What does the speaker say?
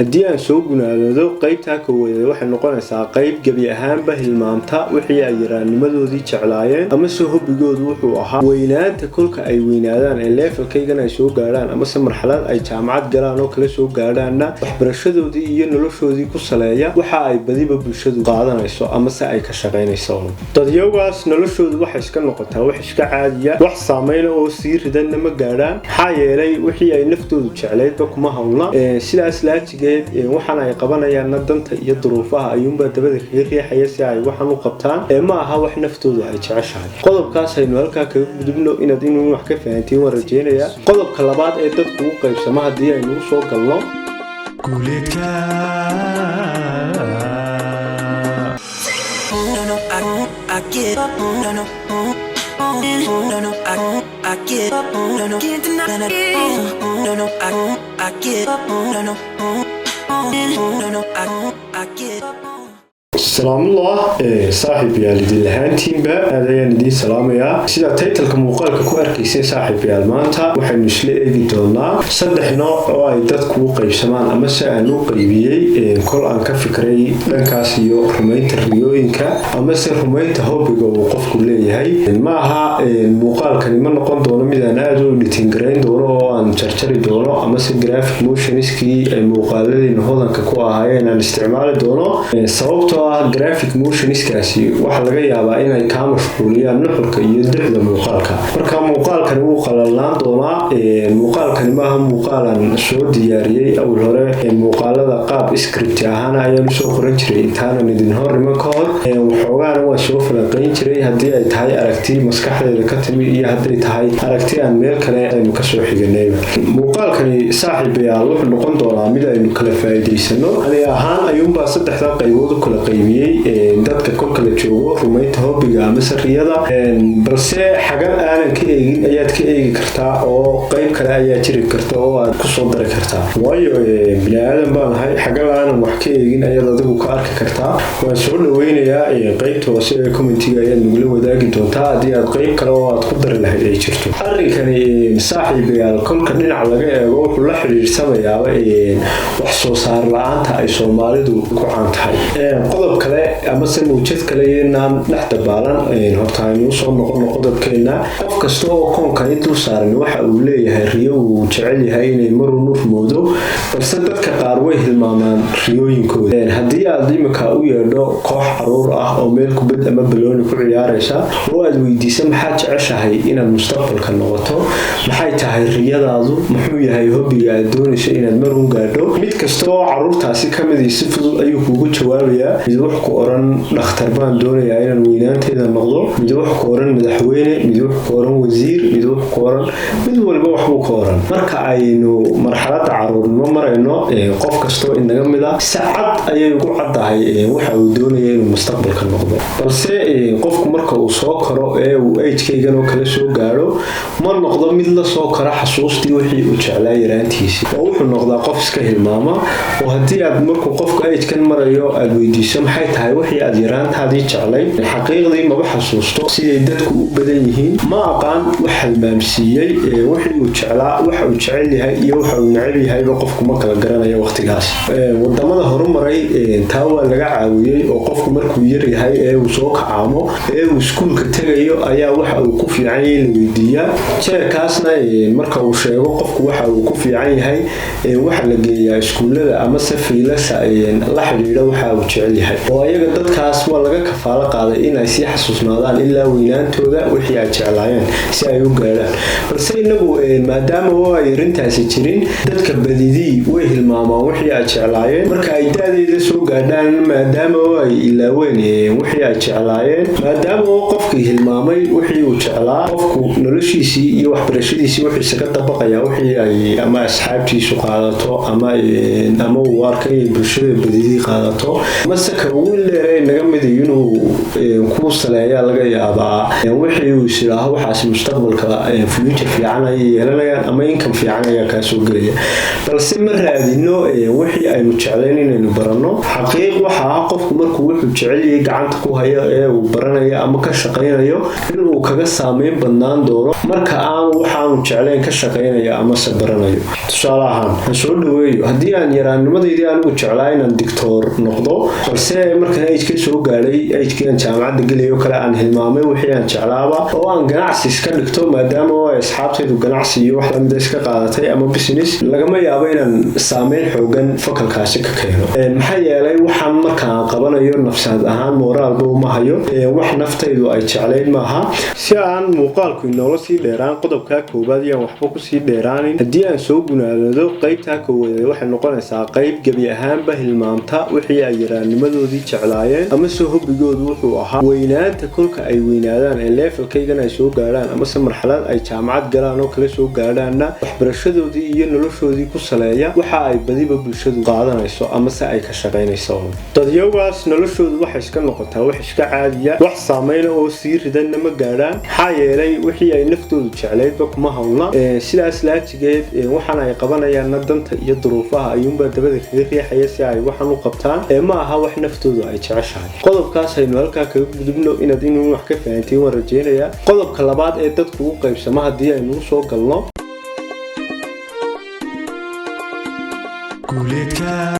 haddii aan soo gunaanado qaybta koowaad waxay noqonaysaa qayb gabi ahaanba hilmaamta wixii ay yaraanimadoodii jeclaayeen ama soo hobigoodu wuxuu ahaa weynaanta kolka ay weynaadaan ee levelkaygan ay soo gaadhaan ama se marxalad ay jaamacad galaan oo kala soo gaadhaanna waxbarashadoodii iyo noloshoodii ku saleeya waxa ay badiba bulshadu qaadanayso ama se ay ka shaqaynayso dadyawgaas noloshoodu waxay iska noqotaa wax iska caadiya wax saameyna oo sii ridanna ma gaadhaan maxaa yeelay wixii ay naftoodu jeclaydba kuma hawlna sidaas laajiga waxaan ay qabanayaan danta iyo duruufaha ayuunbaa dabada kaga riixaya si ay waxaan u qabtaan ma aha wax naftoodu ay jeceshahay qodobkaas aynu halkaa kaga gudubno inaad inuu wax ka fahantiin waan rajeynayaa qodobka labaad ee dadku u qaybsamo haddii aynu u soo galno salaamullah saaxiibayaal idin lahaantiinba aad ayaan idiin salaamayaa sida taytalka muuqaalka ku arkaysay saaxiibayaal maanta waxaynu isla eegi doonaa 3 nooc oo ay dadku u qaybsamaan ama se aan u qaybiyey kol aan ka fikray dhankaas iyo rumaynta riyooyinka ama se rumaynta hobbiga uu qofku leeyahay ma aha muuqaalkani ma noqon doono mid aan aad u editing garayn doono oo aan jarjari doono ama se graphic motionskii ay muuqaaladeenna hodanka ku ahaayeen aan isticmaali doono sababtoo graphic motionskaasi waxa laga yaabaa inay ka mashquuliyaan nuxurka iyo dixda muuqaalka marka muuqaalkani wuu qalalnaan doonaa muuqaalkani maaha muuqaalan soo diyaariyey awal hore muuqaalada qaab script ahaan ayaan soo qoran jiray intaanan idin hor iman ka hor waxoogaana waan soo falanqayn jiray haddii ay tahay aragti maskaxdeeda ka timi iyo hadday tahay aragti aan meel kale aynu kasoo xiganayba muuqaalkani saaxiibayaal wuxuu noqon doonaa mid aynu kala faa'iidaysano ani ahaan ayuunbaa 3 qaybood u kala dadka kolka la joogo rumaynta hobbiga ama sariyada balse xagan aanan ka eegin ayaad ka eegi kartaa oo qayb kale ayaa jiri karta oo aad ku soo dari kartaa waayo bini aadan baan ahay xagan aanan wax ka eegin ayaad adigu ka arki kartaa waan soo dhaweynayaa qaybta hoose ee commentiga ayaad nagula wadaagi doontaa haddii aad qayb kale oo aad ku dari lahayd ay jirto arrinkani saaxiibayaal kolka dhinac laga eego wuxuu la xiriirsamayaaba wax soo saar la-aanta ay soomaalidu ku caan tahay qodob kale ama se muujad kale inaan dhex dabaalan horta aynu soo noqono qodobkeena qof kasta oo koonkan intuu saaran waxa uu leeyahay riyo uu jecel yahay inay maruu nurmoodo balse dadka qaar way hilmaamaan riyooyinkooda haddii aad imika u yeedho koox caruur ah oo meel kubad ama balooni ku ciyaaraysa oo aad weydiisa maxaad jeceshahay inaad mustaqbalka noqoto maxay tahay riyadaadu muxuu yahay hobbiga aad doonayso inaad marun gaadho mid kasta oo caruurtaasi ka mid si fudud ayuu kugu jawaabayaa mid wax ku oran dhakhtar baan doonayaa inaan weynaanteeda noqdo mid wax ku oran madaxweyne mid wax ku oran wasiir mid wax ku oran mid walba wax uu ka oran marka aynu marxaladda caruurnimo marayno qof kastoo inaga mid ah saacad ayay ugu caddahay waxa uu doonaya inuu mustaqbalka noqdo balse qofku marka uu soo koro ee uu age-kaygan oo kala soo gaadho ma noqdo mid la soo kora xasuustii wixii uu jeclaa yaraantiisii oo wuxuu noqdaa qof iska hilmaama oo haddii aad markuu qofku age-kan marayo aad weydiiso maxay tahay wixii aad yaraantaadii jeclayd xaqiiqdii maba xasuusto siday dadku u badan yihiin ma aqaan wax halmaamsiiyey wixii uu jeclaa waxa uu jecel yahay iyo waxa uu neceb yahayba qofku ma kala garanayo waqtigaas wadamada horumaray taa waa laga caawiyey oo qofku markuu yar yahay ee uu soo kacaamo ee uu iskuulka tegayo ayaa waxa uu ku fiican yahay la weydiiyaa jeerkaasna marka uu sheego qofku waxa uu ku fiican yahay waxa la geeyaa iskuullada ama se fiilasha la xidhiidha waxa uu jecel yahay oo ayaga dadkaas waa laga kafaalo qaaday inay sii xasuusnaadaan ilaa weynaantooda wixii ay jeclaayeen si ay u gaadhaan balse inagu maadaama oo ay arintaasi jirin dadka badidii way hilmaamaan wixii ay jeclaayeen marka ay da'deeda soo gaadhaan maadaama oo ay ilaaween wixii ay jeclaayeen maadaama oo qofkii hilmaamay wixii uu jeclaa qofku noloshiisii iyo waxbarashadiisii wuxuu isaga dabaqayaa wixii ay ama asxaabtiisu qaadato ama uu arkay inay bulshada badidii qaadato masaka ugu leeray naga mid inuu ku saleeyaa laga yaabaa wixii uu isiraaho waxaas mustaqbalka future fiican ay yeelanayaan ama income fiican ayaa ka soo galaya balse ma raadino wixii aynu jeclayn inaynu barano xaqiiq waxa qofku markuu wuxuu jecel yahay gacanta ku hayo ee uu baranayo ama ka shaqeynayo inuu uu kaga saameyn badnaan doono marka aan waxaanu jeclayn ka shaqaynayo ama sabaranayo. Tusaale ahaan aan soo dhaweeyo haddii aan yaraanimadeydii anigu jeclaa inaan doctor noqdo balse markaan age soo gaadhay age-kan jaamacadda gelayo kale aan hilmaamay wixii aan jeclaaba oo aan ganacsi iska dhigto maadaama ay asxaabtaydu ganacsi iyo wax lamid iska qaadatay ama business lagama yaabo inaan saameyn xoogan fakalkaasi ka keeno. maxaa yeelay waxaan markaan qabanayo nafsad ahaan moraalba uma hayo wax naftaydu ay jeclayn maaha. si aan muuqaalku inoola sii dheeraan qodobka koowaad iyo waxba ku sii dheeraanin haddii aan soo gunaado qaybta koowaad waxay noqonaysaa qayb gabi ahaanba hilmaamta wixii ay yaraanimadoodii jeclaayeen ama soo hobigoodu wuxuu ahaa weynaanta kolka ay weynaadaan ee levelkaygan ay soo gaadhaan ama se marxalad ay jaamacad galaan oo kala soo gaadhaanna waxbarashadoodii iyo noloshoodii ku saleeya waxa ay badiba bulshadu qaadanayso ama se ay ka shaqaynayso. dadyawgaas noloshoodu waxay iska noqotaa wax iska caadiya wax saameyna oo sii ridanna ma gaadhaan maxaa yeelay wixii ay naftoodu jeclaydba kuma hawlna sidaas laajigeed waxaan ay qabanayaanna danta iyo duruufaha ayuunbaa dabada kaga riixaya si ay waxaan u qabtaan ma aha wax naftoodu ay jeceshahay. qodobkaas aynu halkaa kaga gudubno inaad inuu wax ka fahantiin waan rajeynayaa. qodobka labaad ee dadku u qaybsama haddii aynu soo galno